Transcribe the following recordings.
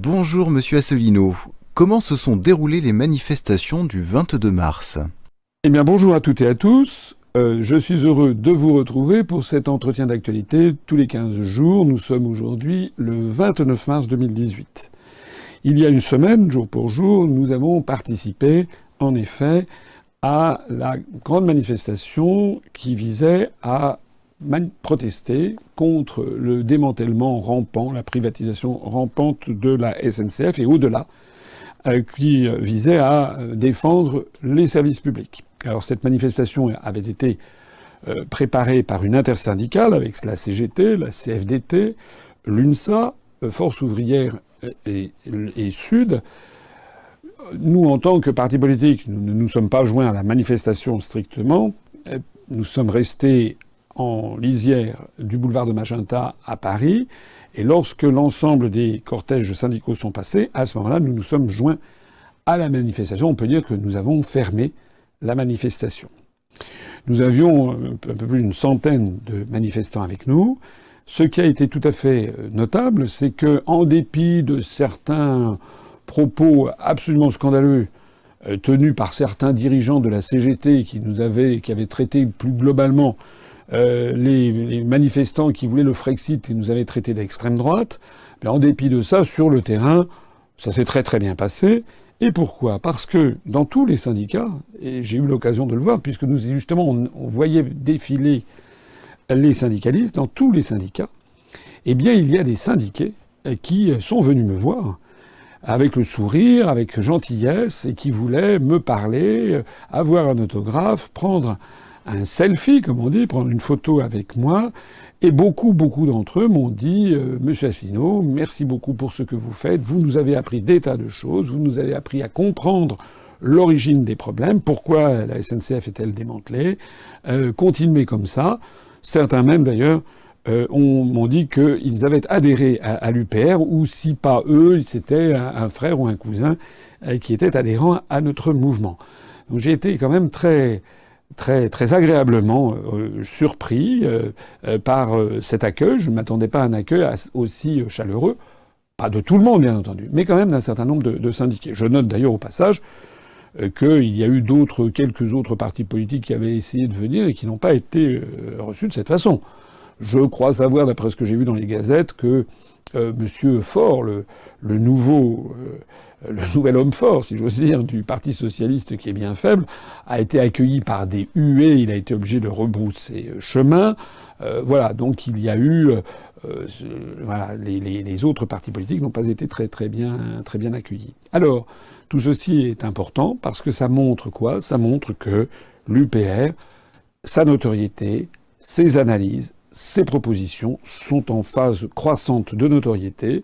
Bonjour Monsieur Asselineau. Comment se sont déroulées les manifestations du 22 mars? Eh bien, bonjour à toutes et à tous. Je suis heureux de vous retrouver pour cet entretien d'actualité tous les 15 jours. Nous sommes aujourd'hui le 29 mars 2018. Il y a une semaine, jour pour jour, nous avons participé, en effet, à la grande manifestation qui visait à protester contre le démantèlement rampant, la privatisation rampante de la SNCF et au-delà, qui visait à défendre les services publics. Alors cette manifestation avait été préparée par une intersyndicale avec la CGT, la CFDT, l'UNSA, Force ouvrière et Sud. Nous, en tant que parti politique, nous ne nous sommes pas joints à la manifestation strictement. Nous sommes restés en lisière du boulevard de Magenta à Paris. Et lorsque l'ensemble des cortèges syndicaux sont passés, à ce moment-là, nous nous sommes joints à la manifestation. On peut dire que nous avons fermé la manifestation. Nous avions un peu plus d'une centaine de manifestants avec nous. Ce qui a été tout à fait notable, c'est que, en dépit de certains propos absolument scandaleux tenus par certains dirigeants de la CGT qui avaient traité plus globalement les manifestants qui voulaient le Frexit et nous avaient traités d'extrême droite, mais en dépit de ça, sur le terrain, ça s'est très très bien passé. Et pourquoi? Parce que dans tous les syndicats, et j'ai eu l'occasion de le voir, puisque nous justement on voyait défiler les syndicalistes, dans tous les syndicats, eh bien il y a des syndiqués qui sont venus me voir avec le sourire, avec gentillesse, et qui voulaient me parler, avoir un autographe, prendre un selfie, comme on dit, prendre une photo avec moi. Et beaucoup d'entre eux m'ont dit « Monsieur Asselineau, merci beaucoup pour ce que vous faites. Vous nous avez appris des tas de choses. Vous nous avez appris à comprendre l'origine des problèmes. Pourquoi la SNCF est-elle démantelée? Continuez comme ça. » Certains même, d'ailleurs, m'ont dit qu'ils avaient adhéré à l'UPR, ou si pas eux, c'était un frère ou un cousin qui était adhérent à notre mouvement. Donc j'ai été quand même très agréablement surpris par cet accueil. Je ne m'attendais pas à un accueil aussi chaleureux. Pas de tout le monde, bien entendu, mais quand même d'un certain nombre de syndiqués. Je note d'ailleurs au passage qu'il y a eu quelques autres partis politiques qui avaient essayé de venir et qui n'ont pas été reçus de cette façon. Je crois savoir, d'après ce que j'ai vu dans les gazettes, que Monsieur Faure, le nouvel homme fort, si j'ose dire, du Parti socialiste qui est bien faible, a été accueilli par des huées. Il a été obligé de rebrousser chemin. Voilà, donc il y a eu... voilà, les autres partis politiques n'ont pas été très bien accueillis. Alors, tout ceci est important parce que ça montre quoi? Ça montre que l'UPR, sa notoriété, ses analyses, ses propositions sont en phase croissante de notoriété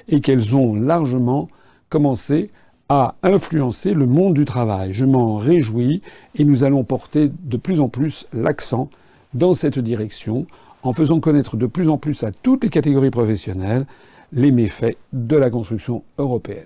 et qu'elles ont largement commencé à influencer le monde du travail. Je m'en réjouis et nous allons porter de plus en plus l'accent dans cette direction en faisant connaître de plus en plus à toutes les catégories professionnelles les méfaits de la construction européenne.